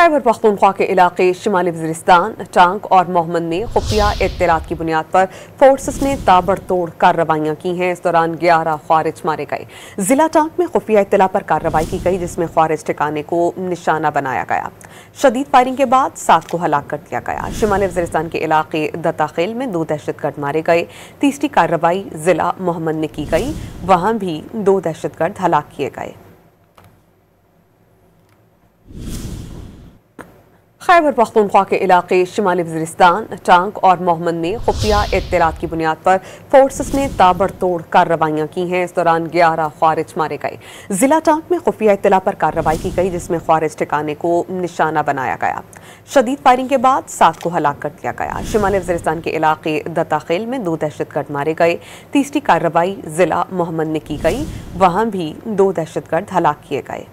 खैबर पख्तूनख्वा के इलाके शिमाली वज़ीरिस्तान, टांग और मोहम्मद में खुफिया इत्तलात की बुनियाद पर फोर्सेस ने ताबड़तोड़ कार्रवाइयाँ की हैं। इस दौरान 11 ख्वारिज मारे गए। जिला टांग में खुफिया इत्तला पर कार्रवाई की गई, जिसमें ख्वारिज ठिकाने को निशाना बनाया गया। शदीद फायरिंग के बाद 7 को हलाक कर दिया गया। शिमाली वज़ीरिस्तान के इलाके दत्ताखेल में 2 दहशतगर्द मारे गए। तीसरी कार्रवाई जिला मोहम्मद में की गई, वहाँ भी 2 दहशतगर्द हलाक किए गए। खैबर पख्तूनख्वा के इलाके शिमाली वज़ीरिस्तान, टांग और मोहम्मद में खुफिया इत्तलात की बुनियाद पर फोर्सेस ने ताबड़तोड़ कार्रवाइयाँ की हैं। इस दौरान 11 ख्वारिज मारे गए। जिला टांग में खुफिया इत्तला पर कार्रवाई की गई, जिसमें ख्वारिज ठिकाने को निशाना बनाया गया। शदीद फायरिंग के बाद 7 को हलाक कर दिया गया। शिमाली वज़ीरिस्तान के इलाके दत्ताखेल में 2 दहशतगर्द मारे गए। तीसरी कार्रवाई जिला मोहम्मद में की गई, वहाँ भी 2 दहशतगर्द हलाक किए गए।